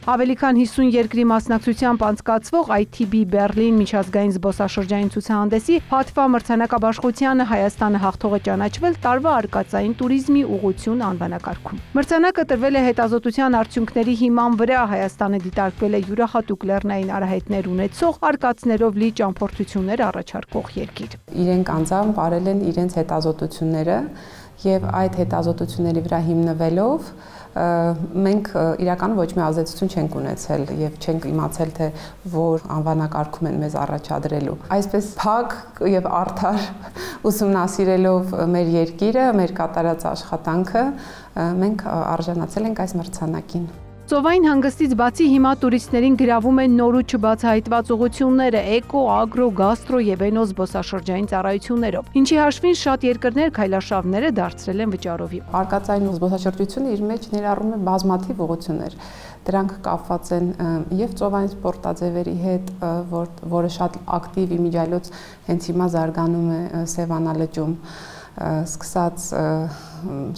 Ավելի քան 50 երկրի մասնակցությամբ անցկացվող ITB Berlin միջազգային զբոսաշրջային ցուցահանդեսի Փաթվա մրցանակաբաշխությանը Հայաստանը հաղթողը ճանաչվել տարվա արկածային туриզմի ուղղություն անվանակարգում։ Մրցանակը տրվել է հետազոտության արդյունքների հիման վրա, Հայաստանը դիտարկվել է յուրահատուկ լեռնային արահետներ ունեցող արկածներով լի ճամփորդություններ առաջարկող երկիր։ Իրենք անձամբ արել են իրենց հետազոտությունները եւ այդ հետազոտությունների վրա հիմնվելով մենք իրականում ոչ մի ազդեցություն չենք ունեցել եւ չենք իմացել թե որ անվանակարգում են մեզ առաջադրելու։ Այսպես փակ եւ արդար ուսումնասիրելով մեր երկիրը, մեր կատարած աշխատանքը, մենք արժանացել ենք այս մրցանակին։ Ծովային հանգստից բացի հիմա տուրիստներին գրավում են նոր ու չբացահայտված ուղղությունները էկո, ագրո, գաստրո եւ էնո զբոսաշրջային ծառայություններով, ինչի հաշվին շատ երկրներ քայլարշավները դարձրել են վճարովի։ Արկածային զբոսաշրջությունը իր մեջ ներառում է բազմաթիվ ուղղություններ։ Դրանք կապված են եւ ծովային սպորտաձևերի հետ, որը շատ ակտիվ իմիջիայլոց հենց հիմա զարգանում է Սևանա լճում, սկսած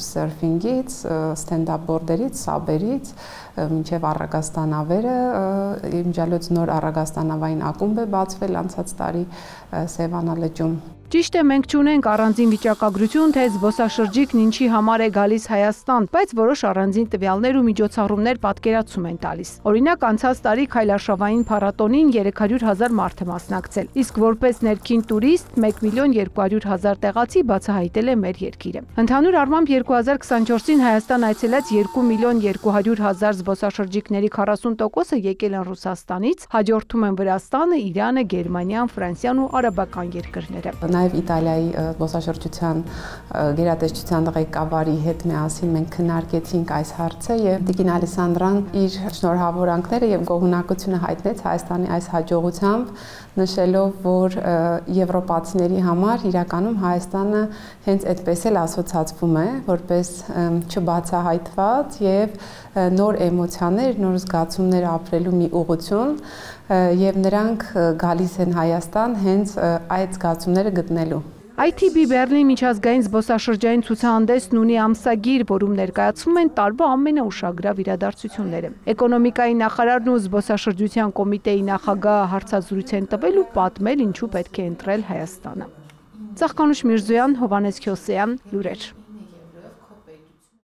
սերֆինգից, ստենդափ բորդերից, սաբերից, մինչև Առագաստանավերը, իմիջիայլոց նոր Առագաստանավային ակումբ է բացվել անցած տարի Սևանա լճում։ Ճիշտ է, մենք չունենք առանձին վիճակագրություն, թե զբոսաշրջիկն ինչի համար է գալիս Հայաստան, բայց որոշ առանձին տվյալներ ու միջոցառումներ պատկերացում են տալիս։ Օրինակ, անցած տարի քայլարշավային փառատոնին 300,000 մարդ է մասնակցել, իսկ որպես ներքին տուրիստ 1,200,000 տեղացի բացահայտել է մեր երկիրը։ Ընդհանուր առմամբ 2024-ին Հայաստան այցելած 2,200,000 զբոսաշրջիկների 40%-ը եկել են Ռուսաստանից, հաջորդում են Վրաստանը, Իրանը, Գերմանիան, Ֆրանսիան ու արաբական երկրները։ Նաև Իտալիայի զբոսաշրջության գերատեսչության ղեկավարի հետ միասին մենք քննարկեցինք այս հարցը եւ Տիկին Ալիսանդրան իր շնորհավորանքները եւ գոհունակությունը հայտնեց Հայաստանի այս հաջողությամբ, նշելով, որ եվրոպացիների համար իրականում Հայաստանը հենց այդպես էլ ասոցացվում է, որպես չբացահայտված եւ նոր էմոցիաներ, նոր զգացումներ ապրելու մի ուղղություն եւ նրանք գալիս են Հայաստան հենց այդ զգացումները գտնելու։ ITB Berlin միջազգային զբոսաշրջային ցուցահանդեսն ունի ամսագիր, որում ներկայացվում են տարվա ամենաուշագրավ իրադարձությունները։ Էկոնոմիկայի նախարարն ու զբոսաշրջության կոմիտեի նախագահը հարցազրույց են տվել ու պատմել ինչու պետք է ընտրել Հայաստանը։ Ծաղկանուշ Միրզոյան, Հովհաննես Քյոսեյան, լուրեր։